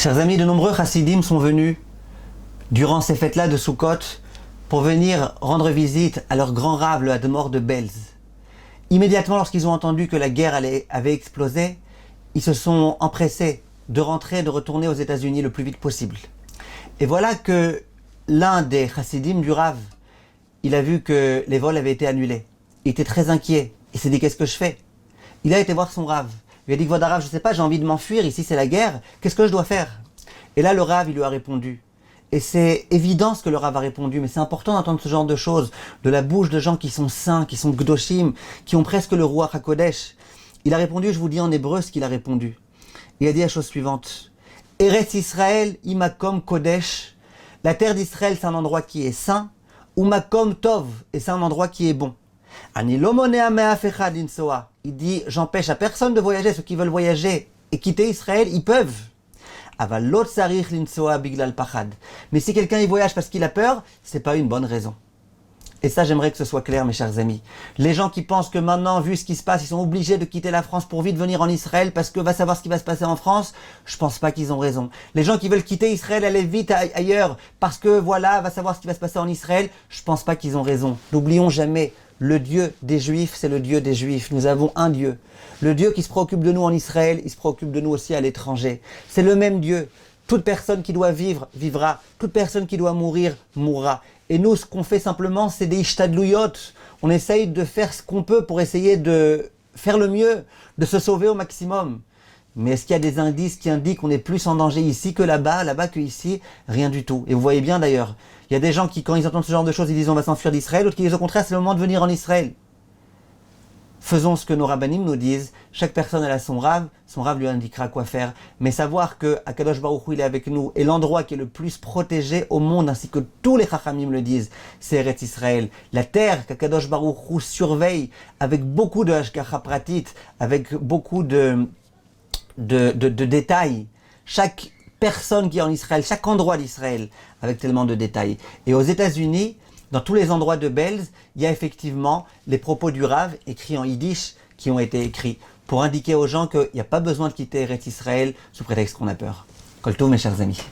Chers amis, de nombreux chassidim sont venus durant ces fêtes-là de Sukkot pour venir rendre visite à leur grand rave, le Hadmor de Belz. Immédiatement, lorsqu'ils ont entendu que la guerre avait explosé, ils se sont empressés de rentrer, de retourner aux États-Unis le plus vite possible. Et voilà que l'un des chassidim du rave, il a vu que les vols avaient été annulés. Il était très inquiet. Il s'est dit, qu'est-ce que je fais? Il a été voir son rave. Il lui a dit, Kvod Harav, je ne sais pas, j'ai envie de m'enfuir, ici c'est la guerre, qu'est-ce que je dois faire? Et là, le rave, il lui a répondu. Et c'est évident ce que le rave a répondu, mais c'est important d'entendre ce genre de choses, de la bouche de gens qui sont saints, qui sont gdoshim, qui ont presque le Ruach HaKodesh. Il a répondu, je vous dis en hébreu ce qu'il a répondu. Il a dit la chose suivante. Eretz Israël, imakom kodesh. La terre d'Israël, c'est un endroit qui est saint. Umakom tov, et c'est un endroit qui est bon. Ani lo monea me'af echad linsoa. Il dit, j'empêche à personne de voyager. Ceux qui veulent voyager et quitter Israël, ils peuvent. Aval lo tsarich linsoa biglal pachad. Mais si quelqu'un y voyage parce qu'il a peur, c'est pas une bonne raison. Et ça, j'aimerais que ce soit clair, mes chers amis. Les gens qui pensent que maintenant, vu ce qui se passe, ils sont obligés de quitter la France pour vite venir en Israël parce que va savoir ce qui va se passer en France, je pense pas qu'ils ont raison. Les gens qui veulent quitter Israël, aller vite ailleurs parce que voilà, va savoir ce qui va se passer en Israël, je pense pas qu'ils ont raison. N'oublions jamais, le Dieu des Juifs, c'est le Dieu des Juifs. Nous avons un Dieu. Le Dieu qui se préoccupe de nous en Israël, il se préoccupe de nous aussi à l'étranger. C'est le même Dieu. Toute personne qui doit vivre, vivra. Toute personne qui doit mourir, mourra. Et nous, ce qu'on fait simplement, c'est des ishtadlouyot. On essaye de faire ce qu'on peut pour essayer de faire le mieux, de se sauver au maximum. Mais est-ce qu'il y a des indices qui indiquent qu'on est plus en danger ici que là-bas, là-bas que ici? Rien du tout. Et vous voyez bien d'ailleurs, il y a des gens qui, quand ils entendent ce genre de choses, ils disent on va s'enfuir d'Israël, d'autres qui disent au contraire, c'est le moment de venir en Israël. Faisons ce que nos rabbanim nous disent. Chaque personne a son rave lui indiquera quoi faire. Mais savoir que Akadosh Baruch Hu, il est avec nous, et l'endroit qui est le plus protégé au monde, ainsi que tous les chachamim le disent, c'est Eretz Israël. La terre qu'Akadosh Baruch Hu surveille avec beaucoup de hashgacha pratit, avec beaucoup de détails. Chaque personne qui est en Israël, chaque endroit d'Israël, avec tellement de détails. Et aux États-Unis, dans tous les endroits de Belz, il y a effectivement les propos du Rav écrits en yiddish qui ont été écrits pour indiquer aux gens qu'il n'y a pas besoin de quitter Eretz Israël sous prétexte qu'on a peur. Kol tov, mes chers amis.